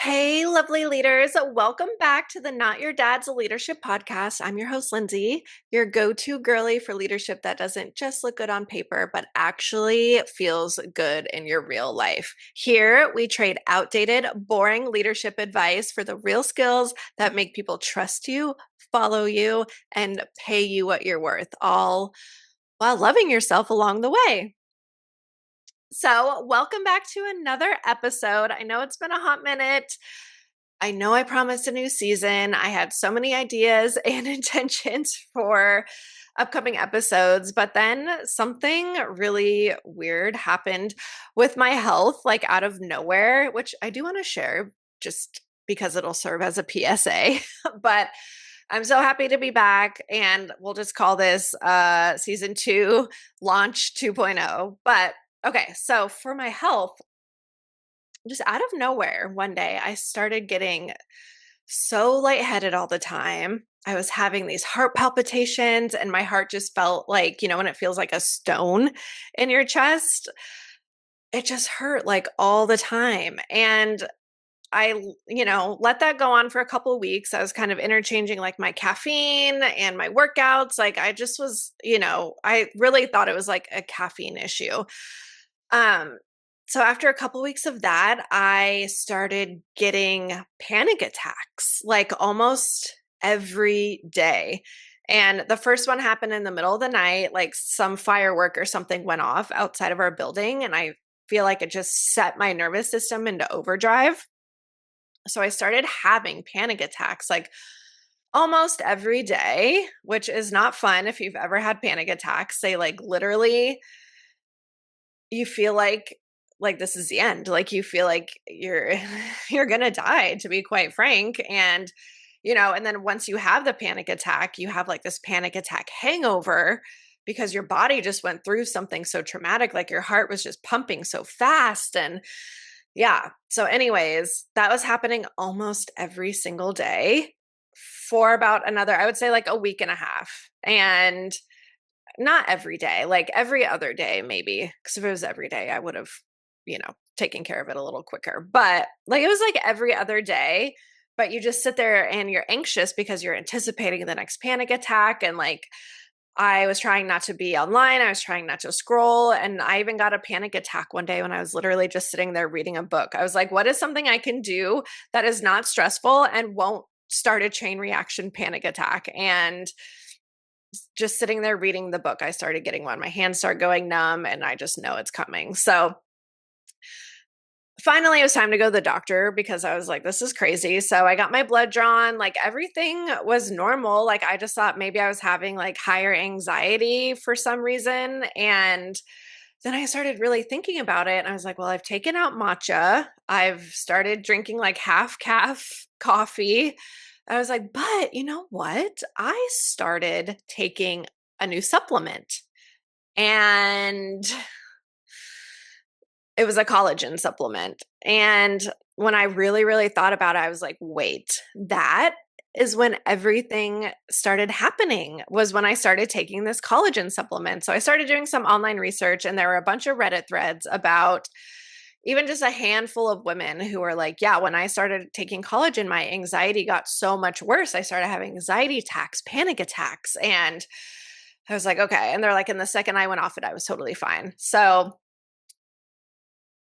Hey, lovely leaders. Welcome back to the Not Your Dad's Leadership Podcast. I'm your host, Lindsey, your go to girly for leadership that doesn't just look good on paper, but actually feels good in your real life. Here, we trade outdated, boring leadership advice for the real skills that make people trust you, follow you, and pay you what you're worth, all while loving yourself along the way. So, welcome back to another episode. I know it's been a hot minute. I know I promised a new season. I had so many ideas and intentions for upcoming episodes, but then something really weird happened with my health, like out of nowhere, which I do want to share just because it'll serve as a PSA. But I'm so happy to be back, and we'll just call this season 2 launch 2.0. But okay, so for my health, just out of nowhere, one day I started getting so lightheaded all the time. I was having these heart palpitations, and my heart just felt like, when it feels like a stone in your chest, it just hurt like all the time. And let that go on for a couple of weeks. I was kind of interchanging like my caffeine and my workouts. Like I just was, I really thought it was like a caffeine issue. Um, so after a couple weeks of that, I started getting panic attacks like almost every day. And the first one happened in the middle of the night, like some firework or something went off outside of our building. And I feel like it just set my nervous system into overdrive. So I started having panic attacks like almost every day, which is not fun if you've ever had panic attacks. They like literally you feel like this is the end. Like you feel like you're you're going to die, to be quite frank. And and then once you have the panic attack, you have like this panic attack hangover because your body just went through something so traumatic, like your heart was just pumping so fast. And yeah. So, anyways, that was happening almost every single day for about another, I would say like a week and a half. And not every day, like every other day, maybe. Because if it was every day, I would have, taken care of it a little quicker. But like it was like every other day. But you just sit there and you're anxious because you're anticipating the next panic attack. And like I was trying not to be online. I was trying not to scroll. And I even got a panic attack one day when I was literally just sitting there reading a book. I was like, what is something I can do that is not stressful and won't start a chain reaction panic attack? And just sitting there reading the book, I started getting one. My hands start going numb and I just know it's coming. So finally, it was time to go to the doctor because I was like, this is crazy. So I got my blood drawn. Like everything was normal. Like I just thought maybe I was having like higher anxiety for some reason. And then I started really thinking about it. And I was like, well, I've taken out matcha. I've started drinking like half calf coffee. I was like, but you know what? I started taking a new supplement. And it was a collagen supplement. And when I really, really thought about it, I was like, wait, that is when everything started happening, was when I started taking this collagen supplement. So I started doing some online research, and there were a bunch of Reddit threads about even just a handful of women who were like, yeah, when I started taking collagen, my anxiety got so much worse. I started having anxiety attacks, panic attacks. And I was like, okay. And they're like, and the second I went off it, I was totally fine. So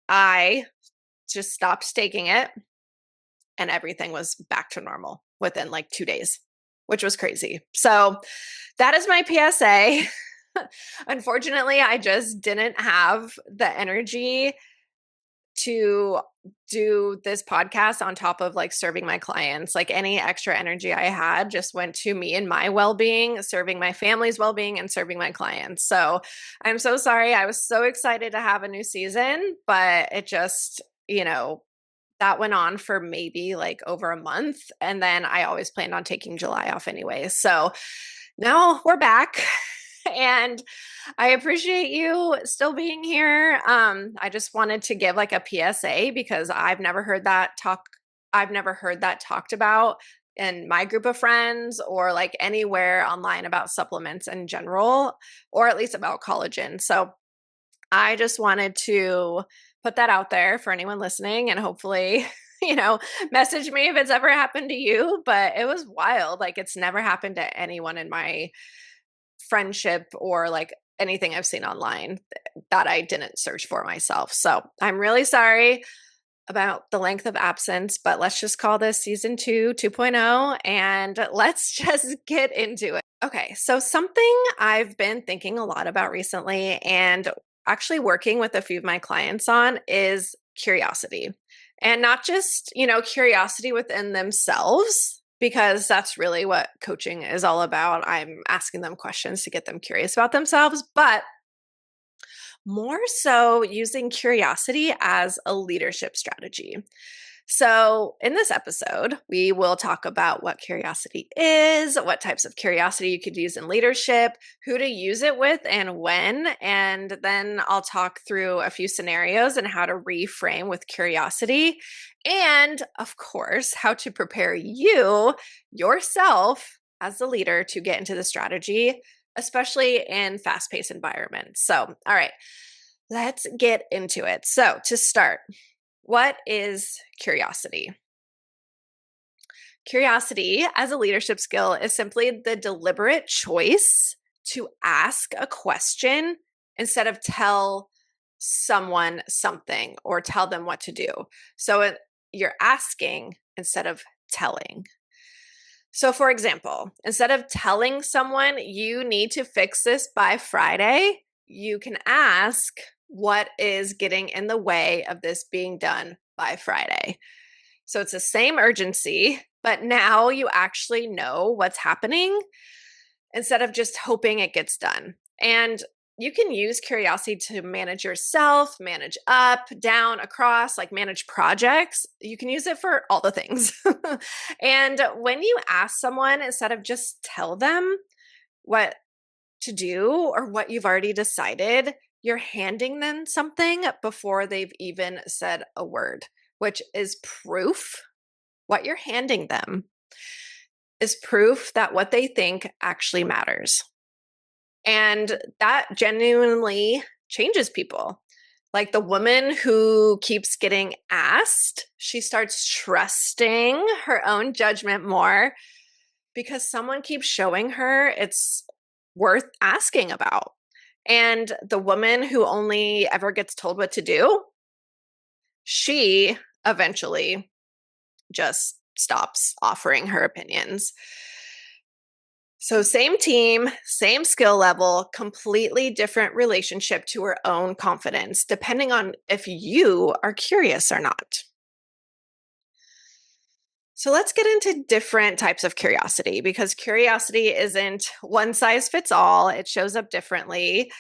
I just stopped taking it, and everything was back to normal within like 2 days, which was crazy. So that is my PSA. Unfortunately, I just didn't have the energy to do this podcast on top of like serving my clients. Like any extra energy I had just went to me and my well-being, serving my family's well-being, and serving my clients. So I'm so sorry. I was so excited to have a new season, but it just, that went on for maybe like over a month. And then I always planned on taking July off anyway. So now we're back. And I appreciate you still being here. I just wanted to give like a PSA because I've never heard that talked about in my group of friends or like anywhere online about supplements in general, or at least about collagen. So I just wanted to put that out there for anyone listening, and hopefully message me if it's ever happened to you. But it was wild. Like, it's never happened to anyone in my friendship or like anything I've seen online that I didn't search for myself. So I'm really sorry about the length of absence, but let's just call this season 2 2.0 and let's just get into it. Okay, so something I've been thinking a lot about recently and actually working with a few of my clients on is curiosity. And not just, curiosity within themselves, because that's really what coaching is all about. I'm asking them questions to get them curious about themselves, but more so using curiosity as a leadership strategy. So, in this episode, we will talk about what curiosity is, what types of curiosity you could use in leadership, who to use it with, and when. And then I'll talk through a few scenarios and how to reframe with curiosity. And of course, how to prepare yourself as the leader to get into the strategy, especially in fast paced environments. So, all right, let's get into it. So, to start, what is curiosity? Curiosity as a leadership skill is simply the deliberate choice to ask a question instead of tell someone something or tell them what to do. So you're asking instead of telling. So, for example, instead of telling someone you need to fix this by Friday, you can ask, what is getting in the way of this being done by Friday? So it's the same urgency, but now you actually know what's happening instead of just hoping it gets done. And you can use curiosity to manage yourself, manage up, down, across, like manage projects. You can use it for all the things. And when you ask someone, instead of just tell them what to do or what you've already decided, you're handing them something before they've even said a word, which is proof. What you're handing them is proof that what they think actually matters. And that genuinely changes people. Like the woman who keeps getting asked, she starts trusting her own judgment more because someone keeps showing her it's worth asking about. And the woman who only ever gets told what to do, she eventually just stops offering her opinions. So, same team, same skill level, completely different relationship to her own confidence, depending on if you are curious or not. So, let's get into different types of curiosity because curiosity isn't one size fits all. It shows up differently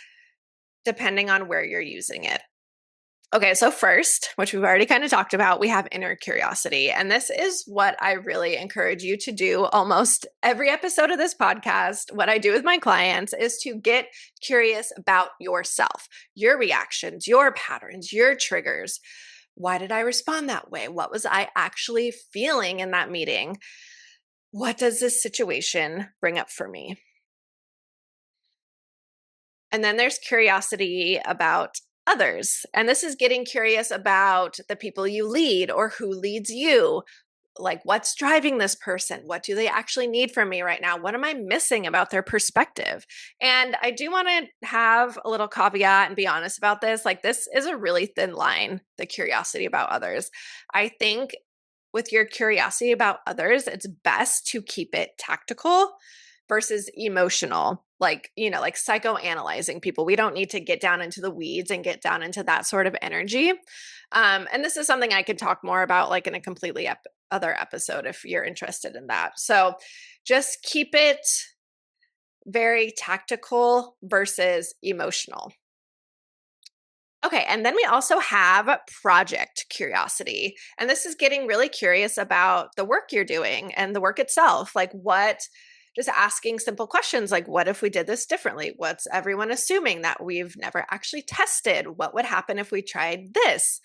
depending on where you're using it. Okay, so first, which we've already kind of talked about, we have inner curiosity. And this is what I really encourage you to do almost every episode of this podcast. What I do with my clients is to get curious about yourself, your reactions, your patterns, your triggers. Why did I respond that way? What was I actually feeling in that meeting? What does this situation bring up for me? And then there's curiosity about others. And this is getting curious about the people you lead or who leads you. Like, what's driving this person? What do they actually need from me right now? What am I missing about their perspective? And I do want to have a little caveat and be honest about this. Like, this is a really thin line, the curiosity about others. I think with your curiosity about others, it's best to keep it tactical versus emotional, like psychoanalyzing people. We don't need to get down into the weeds and get down into that sort of energy. And this is something I could talk more about, like in a completely other episode, if you're interested in that. So just keep it very tactical versus emotional. Okay, and then we also have project curiosity. And this is getting really curious about the work you're doing and the work itself. Just asking simple questions like, what if we did this differently? What's everyone assuming that we've never actually tested? What would happen if we tried this?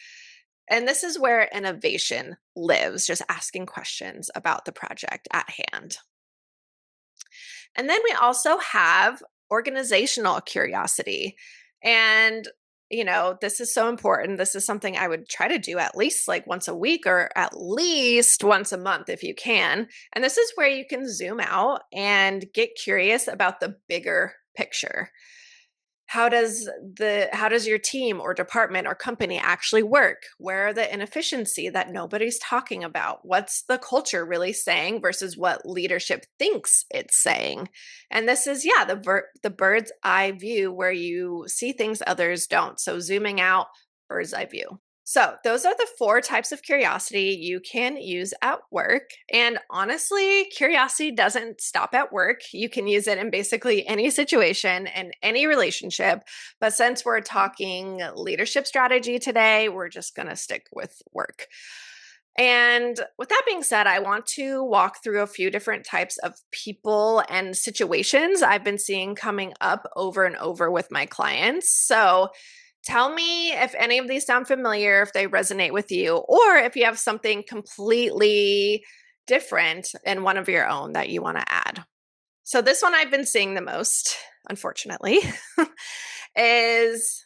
And this is where innovation lives, just asking questions about the project at hand. And then we also have organizational curiosity. And this is so important. This is something I would try to do at least like once a week or at least once a month if you can. And this is where you can zoom out and get curious about the bigger picture. How does your team or department or company actually work? Where are the inefficiency that nobody's talking about? What's the culture really saying versus what leadership thinks it's saying? And this is the bird's eye view where you see things others don't. So zooming out, bird's eye view. So, those are the 4 types of curiosity you can use at work. And honestly, curiosity doesn't stop at work. You can use it in basically any situation and any relationship. But since we're talking leadership strategy today, we're just going to stick with work. And with that being said, I want to walk through a few different types of people and situations I've been seeing coming up over and over with my clients. So, tell me if any of these sound familiar, if they resonate with you, or if you have something completely different in one of your own that you want to add. So, this one I've been seeing the most, unfortunately, is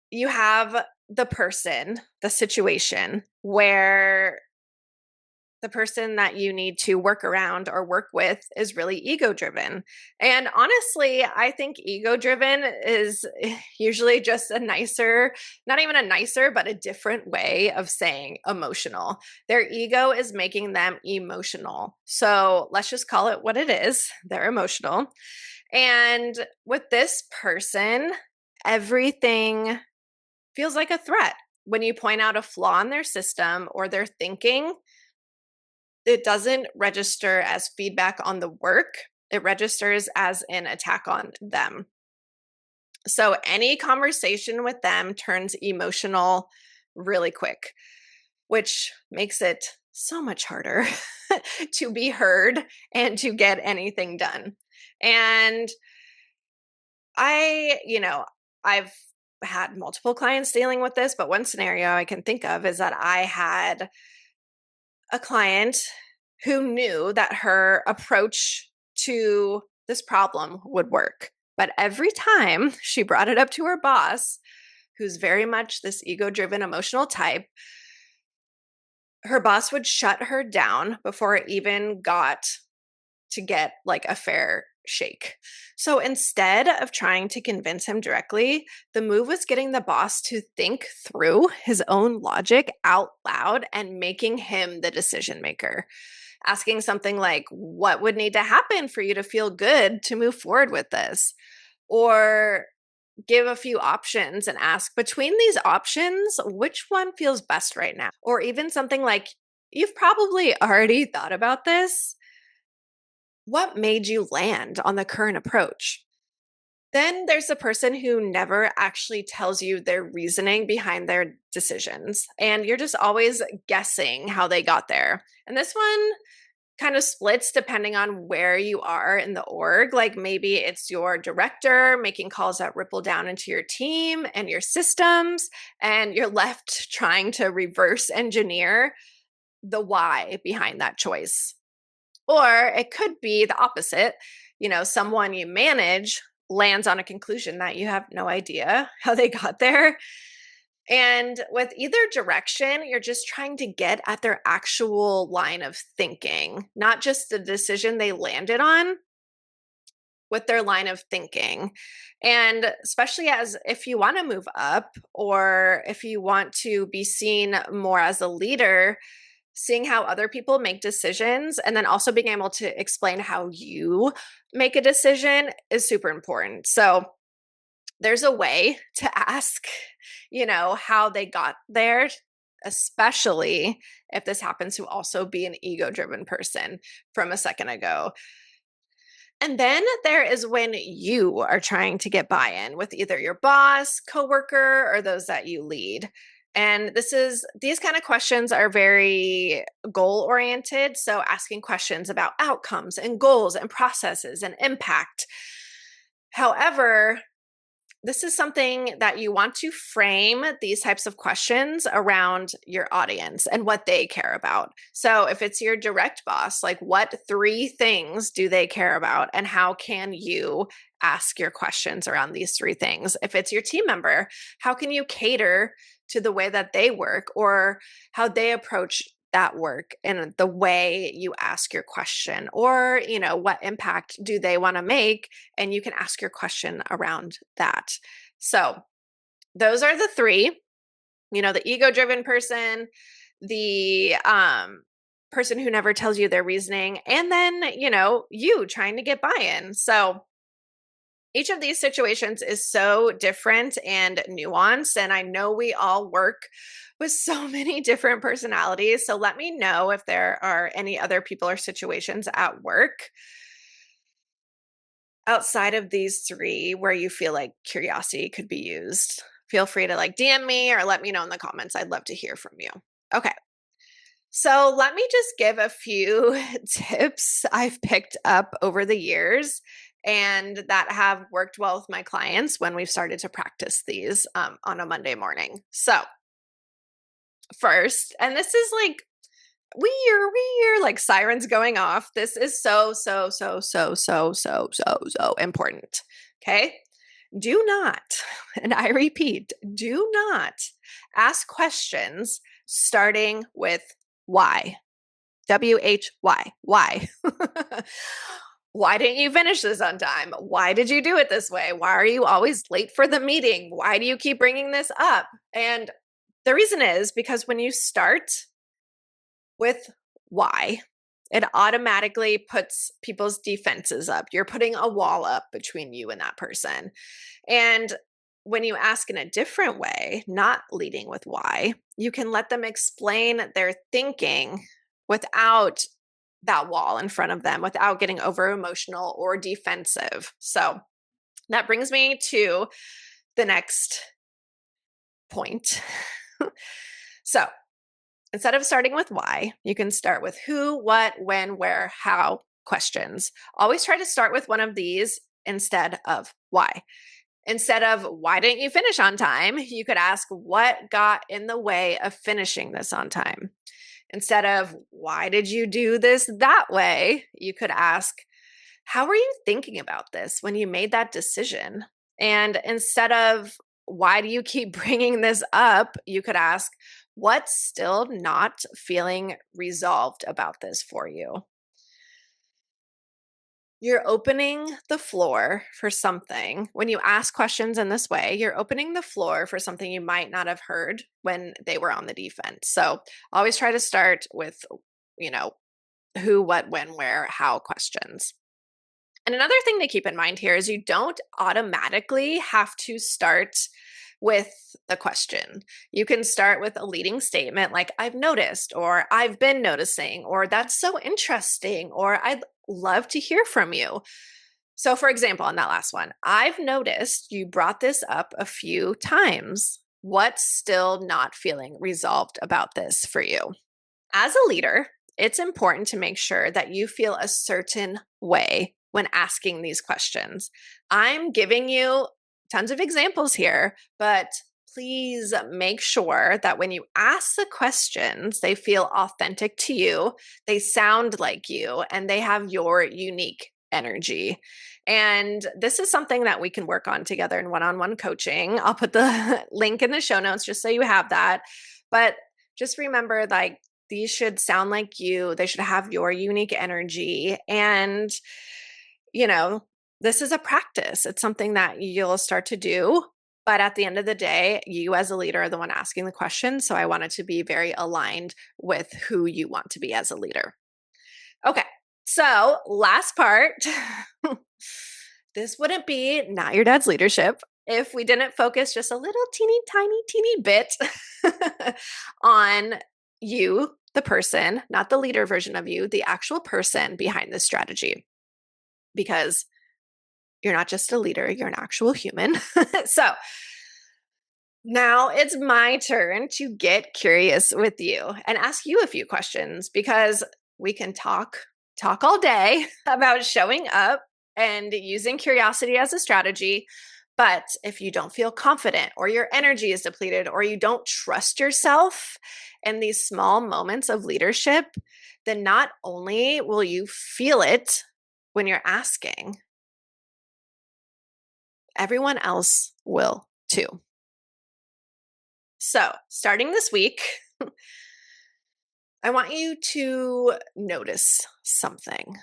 you have the person, the situation where the person that you need to work around or work with is really ego driven. And honestly, I think ego driven is usually just a nicer, not even a nicer, but a different way of saying emotional. Their ego is making them emotional. So let's just call it what it is. They're emotional. And with this person, everything feels like a threat. When you point out a flaw in their system or their thinking, it doesn't register as feedback on the work. It registers as an attack on them. So any conversation with them turns emotional really quick, which makes it so much harder to be heard and to get anything done. And I've had multiple clients dealing with this, but one scenario I can think of is that I had a client who knew that her approach to this problem would work. But every time she brought it up to her boss, who's very much this ego-driven emotional type, her boss would shut her down before it even got to get like a fair shake. So instead of trying to convince him directly, the move was getting the boss to think through his own logic out loud and making him the decision maker. Asking something like, what would need to happen for you to feel good to move forward with this? Or give a few options and ask, between these options, which one feels best right now? Or even something like, you've probably already thought about this. What made you land on the current approach? Then there's the person who never actually tells you their reasoning behind their decisions. And you're just always guessing how they got there. And this one kind of splits depending on where you are in the org. Like maybe it's your director making calls that ripple down into your team and your systems, and you're left trying to reverse engineer the why behind that choice. Or it could be the opposite. Someone you manage lands on a conclusion that you have no idea how they got there. And with either direction, you're just trying to get at their actual line of thinking, not just the decision they landed on, with their line of thinking. And especially as if you want to move up or if you want to be seen more as a leader, seeing how other people make decisions and then also being able to explain how you make a decision is super important. So there's a way to ask, how they got there, especially if this happens to also be an ego-driven person from a second ago. And then there is when you are trying to get buy-in with either your boss, coworker, or those that you lead. And these kind of questions are very goal oriented. So asking questions about outcomes and goals and processes and impact. However, this is something that you want to frame these types of questions around your audience and what they care about. So if it's your direct boss, like what 3 things do they care about and how can you ask your questions around these 3 things? If it's your team member, how can you cater to the way that they work or how they approach that work and the way you ask your question, or what impact do they want to make, and you can ask your question around that. So those are the 3, the ego driven person, the person who never tells you their reasoning, and then you trying to get buy-in. So each of these situations is so different and nuanced, and I know we all work with so many different personalities. So let me know if there are any other people or situations at work outside of these 3 where you feel like curiosity could be used. Feel free to DM me or let me know in the comments. I'd love to hear from you. Okay. So let me just give a few tips I've picked up over the years and that have worked well with my clients when we've started to practice these on a Monday morning. So first, and this is like sirens going off. This is so important. Okay. Do not, and I repeat, do not ask questions starting with why. WHY. Why? Why didn't you finish this on time? Why did you do it this way? Why are you always late for the meeting? Why do you keep bringing this up? And the reason is because when you start with why, it automatically puts people's defenses up. You're putting a wall up between you and that person. And when you ask in a different way, not leading with why, you can let them explain their thinking without that wall in front of them, without getting over emotional or defensive. So that brings me to the next point. So instead of starting with why, you can start with who, what, when, where, how questions. Always try to start with one of these instead of why. Instead of why didn't you finish on time, you could ask what got in the way of finishing this on time. Instead of why did you do this that way, you could ask how were you thinking about this when you made that decision? And instead of why do you keep bringing this up, you could ask what's still not feeling resolved about this for you? You're opening the floor for something. When you ask questions in this way, you're opening the floor for something you might not have heard when they were on the defense. So always try to start with, who, what, when, where, how questions. And another thing to keep in mind here is you don't automatically have to start with the question. You can start with a leading statement like, I've noticed, or I've been noticing, or that's so interesting, or I'd love to hear from you. So, for example, on that last one, I've noticed you brought this up a few times. What's still not feeling resolved about this for you? As a leader, it's important to make sure that you feel a certain way when asking these questions. I'm giving you tons of examples here, but please make sure that when you ask the questions, they feel authentic to you, they sound like you, and they have your unique energy. And this is something that we can work on together in one-on-one coaching. I'll put the link in the show notes just so you have that. But just remember, these should sound like you. They should have your unique energy. And, this is a practice. It's something that you'll start to do. But at the end of the day, you as a leader are the one asking the question. So I want it to be very aligned with who you want to be as a leader. Okay. So last part, this wouldn't be Not Your Dad's Leadership if we didn't focus just a little teeny bit on you, the person, not the leader version of you, the actual person behind this strategy. Because you're not just a leader, you're an actual human. So now it's my turn to get curious with you and ask you a few questions, because we can talk all day about showing up and using curiosity as a strategy. But if you don't feel confident or your energy is depleted or you don't trust yourself in these small moments of leadership, then not only will you feel it when you're asking, everyone else will too. So, starting this week, I want you to notice something.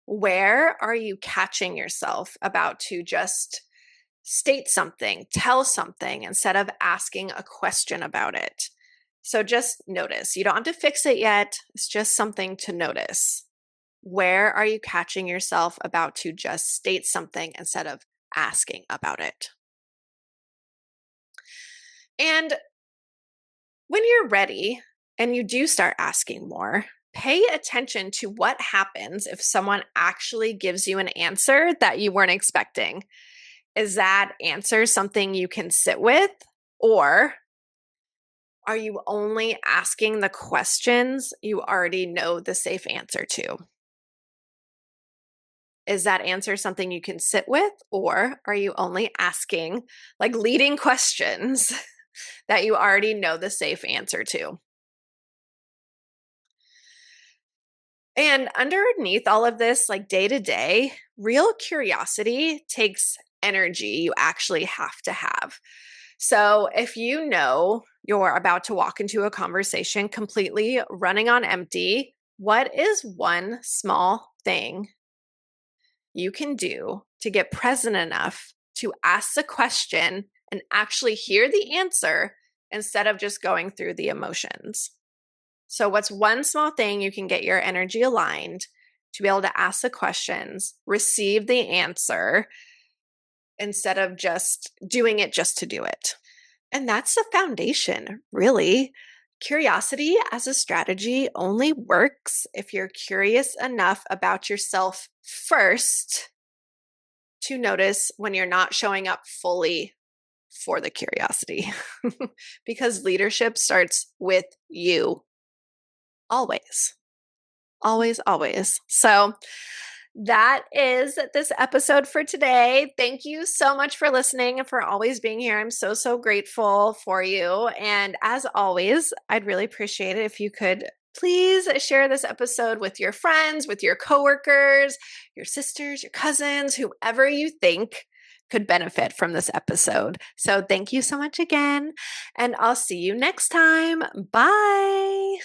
Where are you catching yourself about to just state something, tell something instead of asking a question about it? So just notice. You don't have to fix it yet. It's just something to notice. Where are you catching yourself about to just state something instead of asking about it? And when you're ready and you do start asking more, pay attention to what happens if someone actually gives you an answer that you weren't expecting. Is that answer something you can sit with? Or are you only asking the questions you already know the safe answer to? Is that answer something you can sit with? Or are you only asking like leading questions that you already know the safe answer to? And underneath all of this, like day to day, real curiosity takes energy you actually have to have. So if you know you're about to walk into a conversation completely running on empty, what is one small thing you can do to get present enough to ask the question and actually hear the answer instead of just going through the emotions? So, what's one small thing you can get your energy aligned to be able to ask the questions, receive the answer instead of just doing it just to do it? And that's the foundation, really. Curiosity as a strategy only works if you're curious enough about yourself first to notice when you're not showing up fully for the curiosity. Because leadership starts with you always. Always, always. So that is this episode for today. Thank you so much for listening and for always being here. I'm so, so grateful for you. And as always, I'd really appreciate it if you could please share this episode with your friends, with your coworkers, your sisters, your cousins, whoever you think could benefit from this episode. So thank you so much again. And I'll see you next time. Bye.